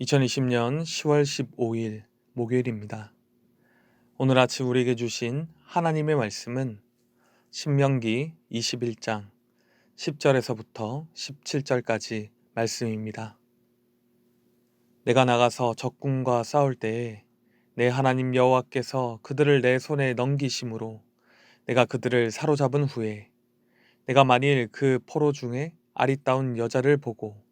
2020년 10월 15일 목요일입니다. 오늘 아침 우리에게 주신 하나님의 말씀은 신명기 21장 10절에서부터 17절까지 말씀입니다. 내가 나가서 적군과 싸울 때에 내 하나님 여호와께서 그들을 내 손에 넘기심으로 내가 그들을 사로잡은 후에 내가 만일 그 포로 중에 아리따운 여자를 보고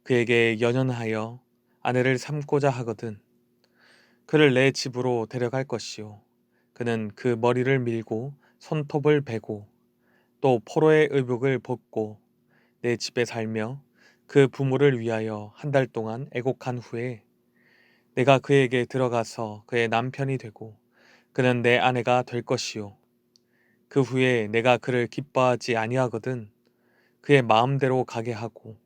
그에게 연연하여 아내를 삼고자 하거든 그를 내 집으로 데려갈 것이요 그는 그 머리를 밀고 손톱을 베고 또 포로의 의복을 벗고 내 집에 살며 그 부모를 위하여 한 달 동안 애곡한 후에 내가 그에게 들어가서 그의 남편이 되고 그는 내 아내가 될 것이요 그 후에 내가 그를 기뻐하지 아니하거든 그의 마음대로 가게 하고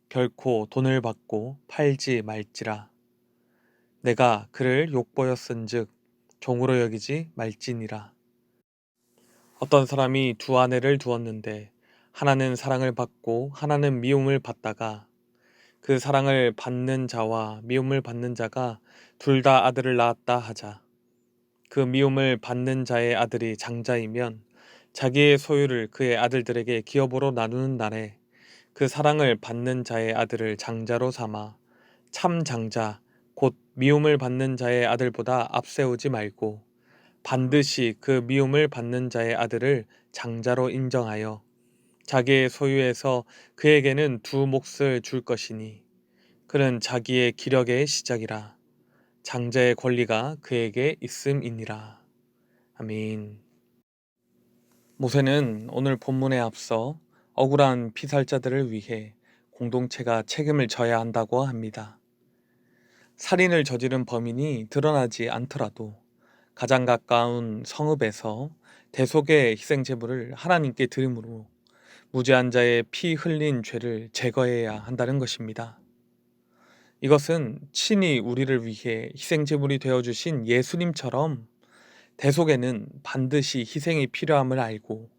결코 돈을 받고 팔지 말지라 내가 그를 욕보였은즉 종으로 여기지 말지니라. 어떤 사람이 두 아내를 두었는데 하나는 사랑을 받고 하나는 미움을 받다가 그 사랑을 받는 자와 미움을 받는 자가 둘 다 아들을 낳았다 하자. 그 미움을 받는 자의 아들이 장자이면 자기의 소유를 그의 아들들에게 기업으로 나누는 날에 그 사랑을 받는 자의 아들을 장자로 삼아 참 장자 곧 미움을 받는 자의 아들보다 앞세우지 말고 반드시 그 미움을 받는 자의 아들을 장자로 인정하여 자기의 소유에서 그에게는 두 몫을 줄 것이니 그는 자기의 기력의 시작이라 장자의 권리가 그에게 있음이니라. 아멘. 모세는 오늘 본문에 앞서 억울한 피살자들을 위해 공동체가 책임을 져야 한다고 합니다. 살인을 저지른 범인이 드러나지 않더라도 가장 가까운 성읍에서 대속의 희생 제물을 하나님께 드림으로 무죄한 자의 피 흘린 죄를 제거해야 한다는 것입니다. 이것은 친히 우리를 위해 희생 제물이 되어 주신 예수님처럼 대속에는 반드시 희생이 필요함을 알고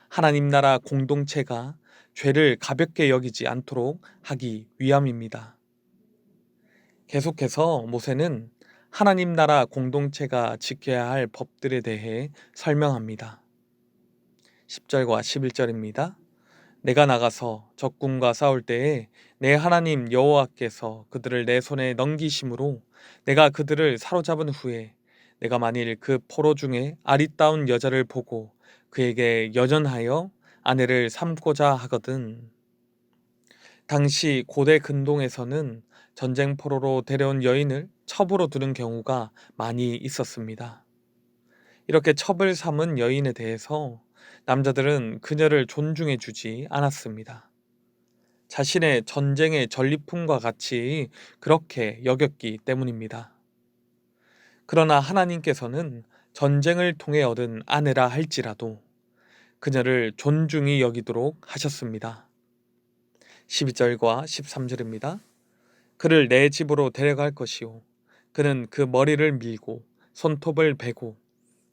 하나님 나라 공동체가 죄를 가볍게 여기지 않도록 하기 위함입니다. 계속해서 모세는 하나님 나라 공동체가 지켜야 할 법들에 대해 설명합니다. 10절과 11절입니다. 내가 나가서 적군과 싸울 때에 내 하나님 여호와께서 그들을 내 손에 넘기심으로 내가 그들을 사로잡은 후에 내가 만일 그 포로 중에 아리따운 여자를 보고 그에게 연연하여 아내를 삼고자 하거든. 당시 고대 근동에서는 전쟁 포로로 데려온 여인을 첩으로 두는 경우가 많이 있었습니다. 이렇게 첩을 삼은 여인에 대해서 남자들은 그녀를 존중해 주지 않았습니다. 자신의 전쟁의 전리품과 같이 그렇게 여겼기 때문입니다. 그러나 하나님께서는 전쟁을 통해 얻은 아내라 할지라도 그녀를 존중히 여기도록 하셨습니다. 12절과 13절입니다. 그를 내 집으로 데려갈 것이요 그는 그 머리를 밀고 손톱을 베고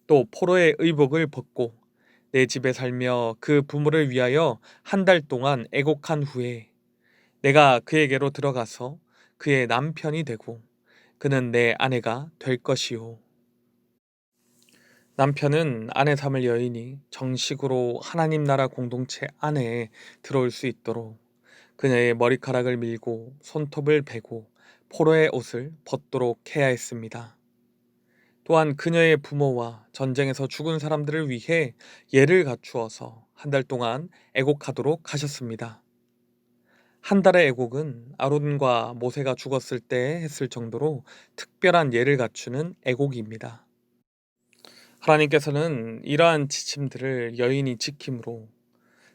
또 포로의 의복을 벗고 내 집에 살며 그 부모를 위하여 한 달 동안 애곡한 후에 내가 그에게로 들어가서 그의 남편이 되고 그는 내 아내가 될 것이요. 남편은 아내 삼을 여인이 정식으로 하나님 나라 공동체 안에 들어올 수 있도록 그녀의 머리카락을 밀고 손톱을 베고 포로의 옷을 벗도록 해야 했습니다. 또한 그녀의 부모와 전쟁에서 죽은 사람들을 위해 예를 갖추어서 한 달 동안 애곡하도록 하셨습니다. 한 달의 애곡은 아론과 모세가 죽었을 때 했을 정도로 특별한 예를 갖추는 애곡입니다. 하나님께서는 이러한 지침들을 여인이 지킴으로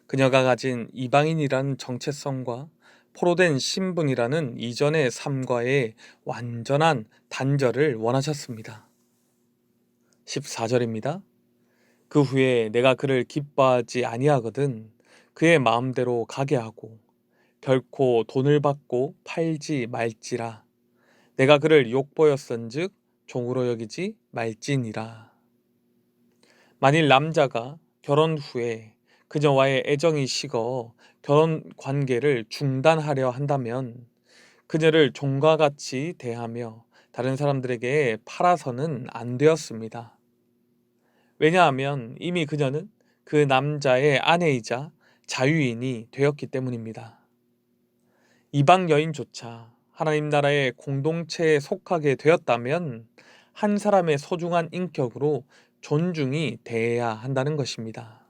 그녀가 가진 이방인이라는 정체성과 포로된 신분이라는 이전의 삶과의 완전한 단절을 원하셨습니다. 14절입니다. 그 후에 내가 그를 기뻐하지 아니하거든 그의 마음대로 가게 하고 결코 돈을 받고 팔지 말지라 내가 그를 욕보였은즉 종으로 여기지 말지니라. 만일 남자가 결혼 후에 그녀와의 애정이 식어 결혼 관계를 중단하려 한다면 그녀를 종과 같이 대하며 다른 사람들에게 팔아서는 안 되었습니다. 왜냐하면 이미 그녀는 그 남자의 아내이자 자유인이 되었기 때문입니다. 이방 여인조차 하나님 나라의 공동체에 속하게 되었다면 한 사람의 소중한 인격으로 존중이 돼야 한다는 것입니다.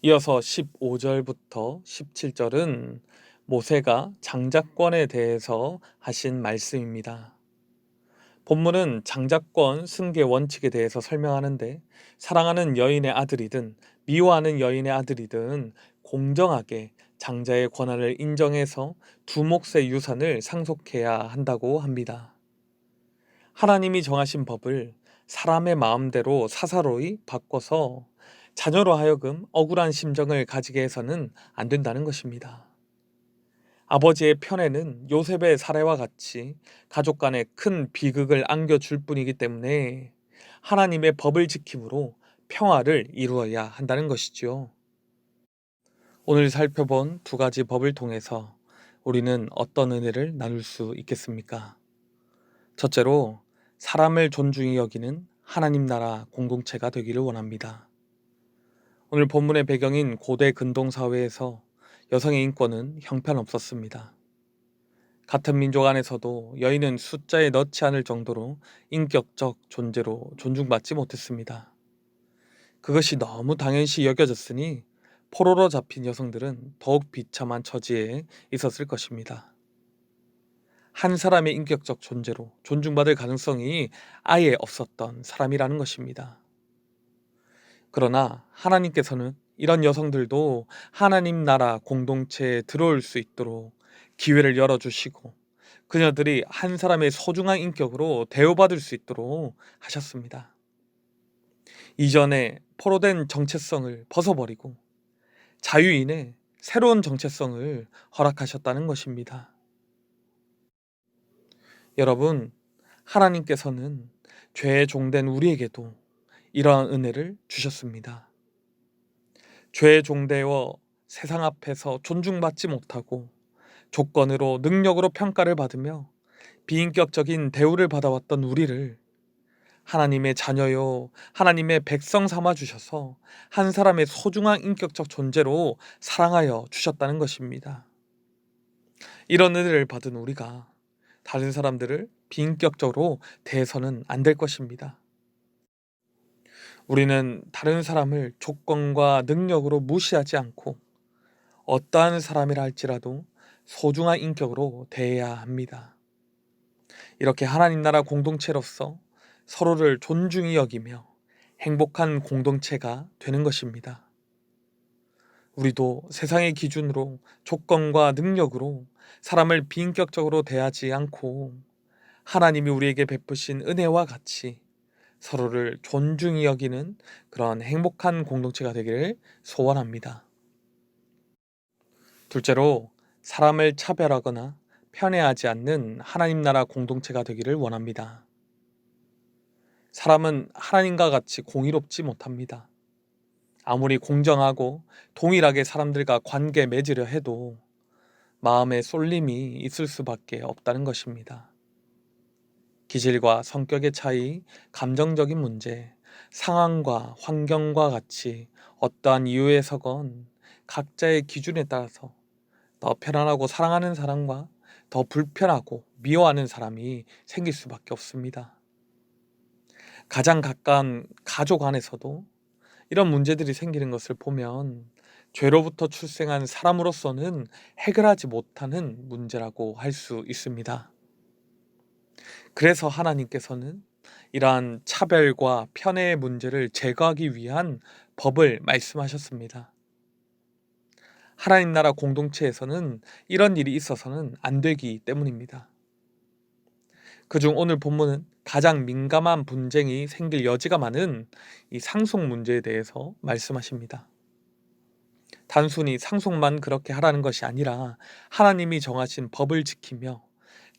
이어서 15절부터 17절은 모세가 장자권에 대해서 하신 말씀입니다. 본문은 장자권 승계 원칙에 대해서 설명하는데, 사랑하는 여인의 아들이든 미워하는 여인의 아들이든 공정하게 장자의 권한을 인정해서 두 몫의 유산을 상속해야 한다고 합니다. 하나님이 정하신 법을 사람의 마음대로 사사로이 바꿔서 자녀로 하여금 억울한 심정을 가지게 해서는 안 된다는 것입니다. 아버지의 편에는 요셉의 사례와 같이 가족 간에 큰 비극을 안겨줄 뿐이기 때문에 하나님의 법을 지킴으로 평화를 이루어야 한다는 것이지요. 오늘 살펴본 두 가지 법을 통해서 우리는 어떤 은혜를 나눌 수 있겠습니까? 첫째로, 사람을 존중히 여기는 하나님 나라 공동체가 되기를 원합니다. 오늘 본문의 배경인 고대 근동 사회에서 여성의 인권은 형편없었습니다. 같은 민족 안에서도 여인은 숫자에 넣지 않을 정도로 인격적 존재로 존중받지 못했습니다. 그것이 너무 당연시 여겨졌으니 포로로 잡힌 여성들은 더욱 비참한 처지에 있었을 것입니다. 한 사람의 인격적 존재로 존중받을 가능성이 아예 없었던 사람이라는 것입니다. 그러나 하나님께서는 이런 여성들도 하나님 나라 공동체에 들어올 수 있도록 기회를 열어주시고 그녀들이 한 사람의 소중한 인격으로 대우받을 수 있도록 하셨습니다. 이전에 포로된 정체성을 벗어버리고 자유인의 새로운 정체성을 허락하셨다는 것입니다. 여러분, 하나님께서는 죄에 종된 우리에게도 이러한 은혜를 주셨습니다. 죄에 종되어 세상 앞에서 존중받지 못하고 조건으로 능력으로 평가를 받으며 비인격적인 대우를 받아왔던 우리를 하나님의 자녀요, 하나님의 백성 삼아 주셔서 한 사람의 소중한 인격적 존재로 사랑하여 주셨다는 것입니다. 이런 은혜를 받은 우리가 다른 사람들을 비인격적으로 대해서는 안 될 것입니다. 우리는 다른 사람을 조건과 능력으로 무시하지 않고 어떠한 사람이라 할지라도 소중한 인격으로 대해야 합니다. 이렇게 하나님 나라 공동체로서 서로를 존중히 여기며 행복한 공동체가 되는 것입니다. 우리도 세상의 기준으로 조건과 능력으로 사람을 비인격적으로 대하지 않고 하나님이 우리에게 베푸신 은혜와 같이 서로를 존중히 여기는 그런 행복한 공동체가 되기를 소원합니다. 둘째로, 사람을 차별하거나 편애하지 않는 하나님 나라 공동체가 되기를 원합니다. 사람은 하나님과 같이 공의롭지 못합니다. 아무리 공정하고 동일하게 사람들과 관계 맺으려 해도 마음에 쏠림이 있을 수밖에 없다는 것입니다. 기질과 성격의 차이, 감정적인 문제, 상황과 환경과 같이 어떠한 이유에서건 각자의 기준에 따라서 더 편안하고 사랑하는 사람과 더 불편하고 미워하는 사람이 생길 수밖에 없습니다. 가장 가까운 가족 안에서도 이런 문제들이 생기는 것을 보면 죄로부터 출생한 사람으로서는 해결하지 못하는 문제라고 할 수 있습니다. 그래서 하나님께서는 이러한 차별과 편애의 문제를 제거하기 위한 법을 말씀하셨습니다. 하나님 나라 공동체에서는 이런 일이 있어서는 안 되기 때문입니다. 그중 오늘 본문은 가장 민감한 분쟁이 생길 여지가 많은 이 상속 문제에 대해서 말씀하십니다. 단순히 상속만 그렇게 하라는 것이 아니라 하나님이 정하신 법을 지키며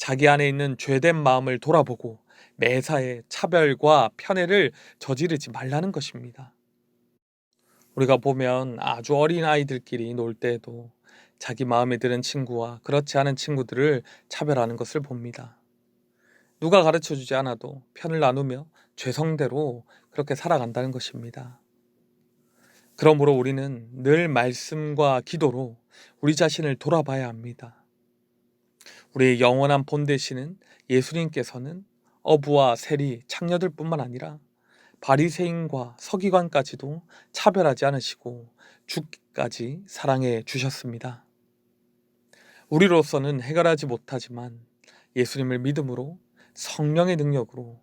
자기 안에 있는 죄된 마음을 돌아보고 매사에 차별과 편애를 저지르지 말라는 것입니다. 우리가 보면 아주 어린 아이들끼리 놀 때에도 자기 마음에 드는 친구와 그렇지 않은 친구들을 차별하는 것을 봅니다. 누가 가르쳐 주지 않아도 편을 나누며 죄성대로 그렇게 살아간다는 것입니다. 그러므로 우리는 늘 말씀과 기도로 우리 자신을 돌아봐야 합니다. 우리의 영원한 본 되시는 예수님께서는 어부와 세리, 창녀들뿐만 아니라 바리새인과 서기관까지도 차별하지 않으시고 죽기까지 사랑해 주셨습니다. 우리로서는 해결하지 못하지만 예수님을 믿음으로 성령의 능력으로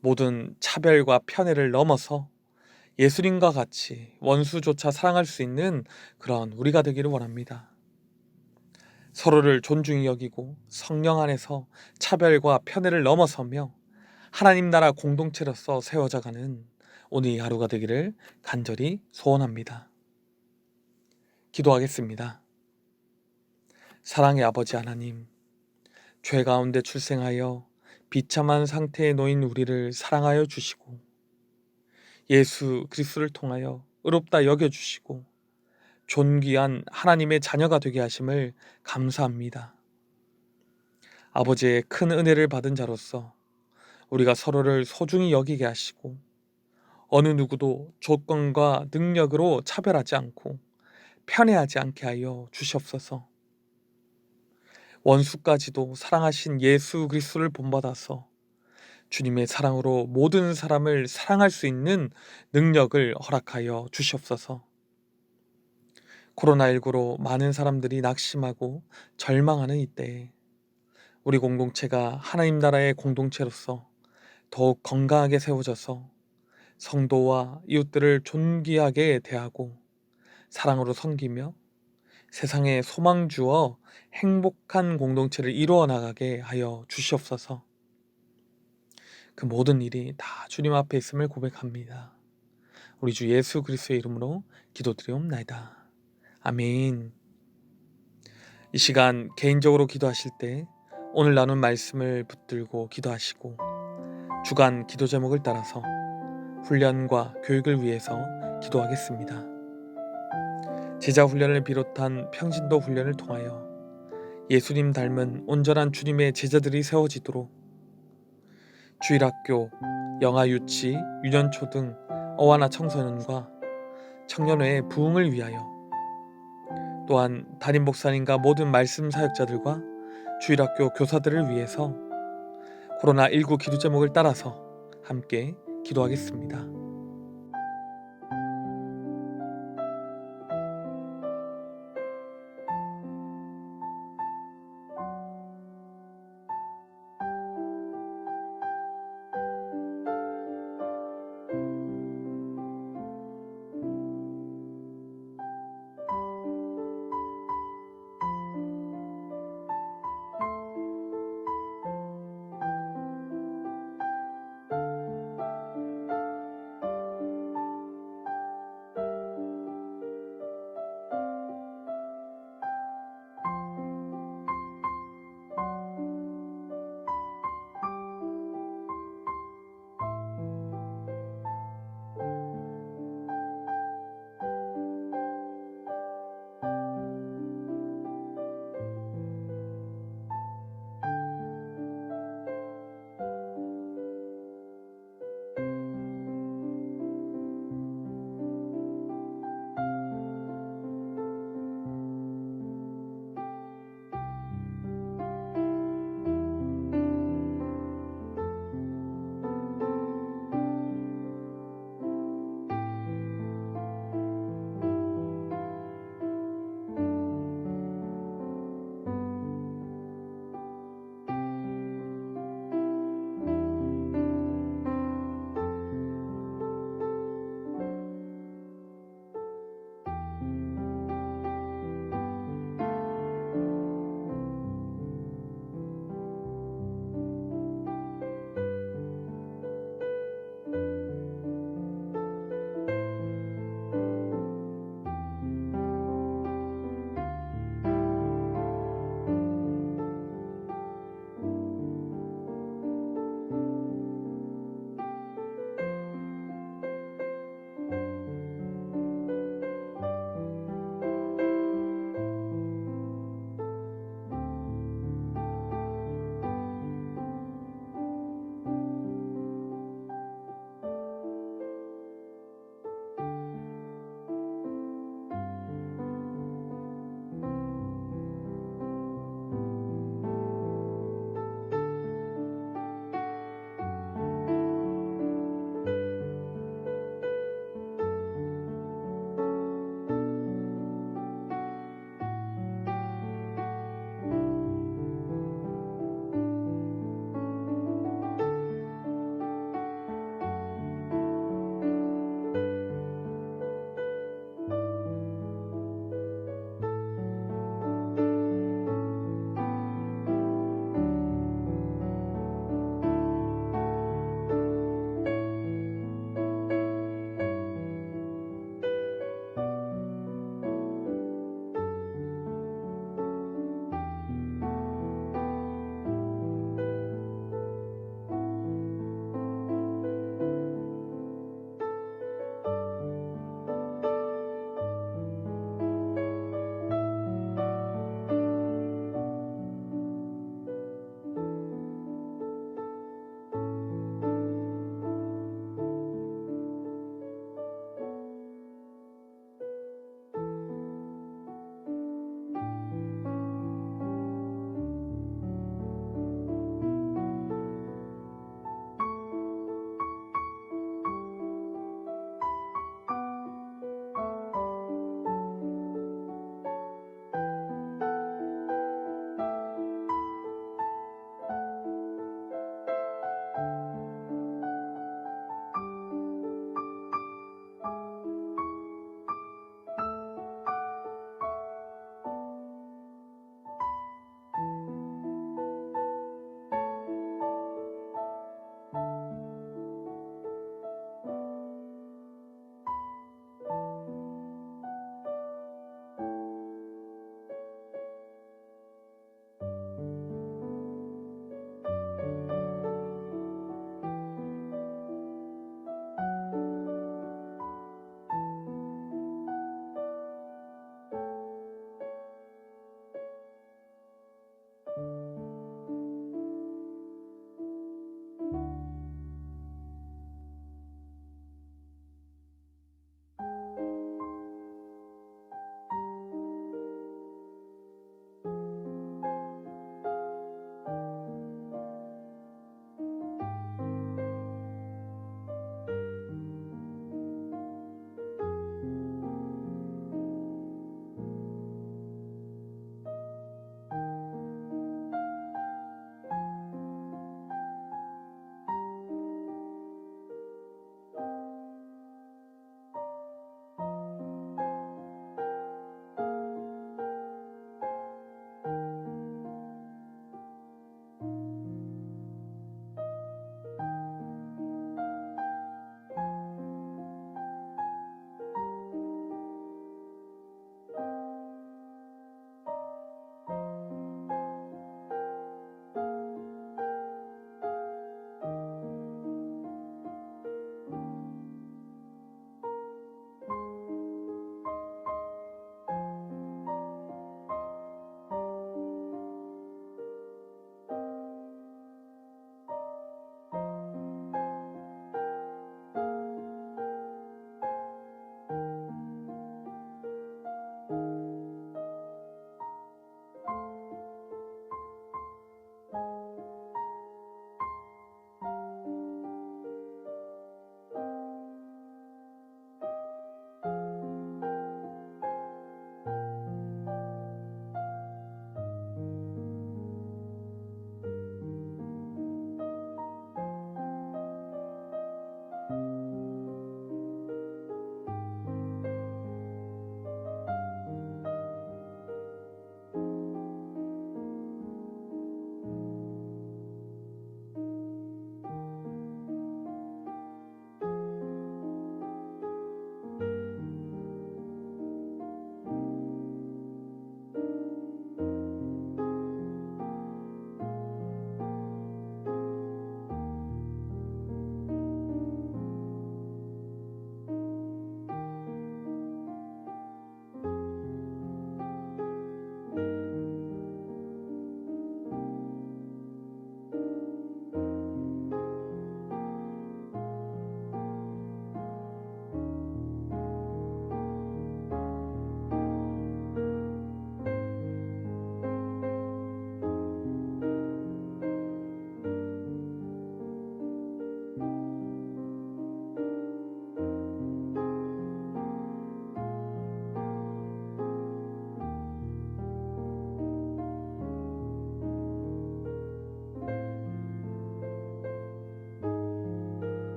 모든 차별과 편애를 넘어서 예수님과 같이 원수조차 사랑할 수 있는 그런 우리가 되기를 원합니다. 서로를 존중히 여기고 성령 안에서 차별과 편애를 넘어서며 하나님 나라 공동체로서 세워져가는 오늘 이 하루가 되기를 간절히 소원합니다. 기도하겠습니다. 사랑의 아버지 하나님, 죄 가운데 출생하여 비참한 상태에 놓인 우리를 사랑하여 주시고 예수 그리스도를 통하여 의롭다 여겨주시고 존귀한 하나님의 자녀가 되게 하심을 감사합니다. 아버지의 큰 은혜를 받은 자로서 우리가 서로를 소중히 여기게 하시고 어느 누구도 조건과 능력으로 차별하지 않고 편애하지 않게 하여 주시옵소서. 원수까지도 사랑하신 예수 그리스도를 본받아서 주님의 사랑으로 모든 사람을 사랑할 수 있는 능력을 허락하여 주시옵소서. 코로나19로 많은 사람들이 낙심하고 절망하는 이때에 우리 공동체가 하나님 나라의 공동체로서 더욱 건강하게 세워져서 성도와 이웃들을 존귀하게 대하고 사랑으로 섬기며 세상에 소망 주어 행복한 공동체를 이루어 나가게 하여 주시옵소서. 그 모든 일이 다 주님 앞에 있음을 고백합니다. 우리 주 예수 그리스도의 이름으로 기도드리옵나이다. 아멘. 이 시간 개인적으로 기도하실 때 오늘 나눈 말씀을 붙들고 기도하시고 주간 기도 제목을 따라서 훈련과 교육을 위해서 기도하겠습니다. 제자 훈련을 비롯한 평신도 훈련을 통하여 예수님 닮은 온전한 주님의 제자들이 세워지도록 주일학교, 영아유치, 유년초 등 어와나 청소년과 청년회의 부흥을 위하여 또한 담임 목사님과 모든 말씀 사역자들과 주일학교 교사들을 위해서 코로나19 기도 제목을 따라서 함께 기도하겠습니다.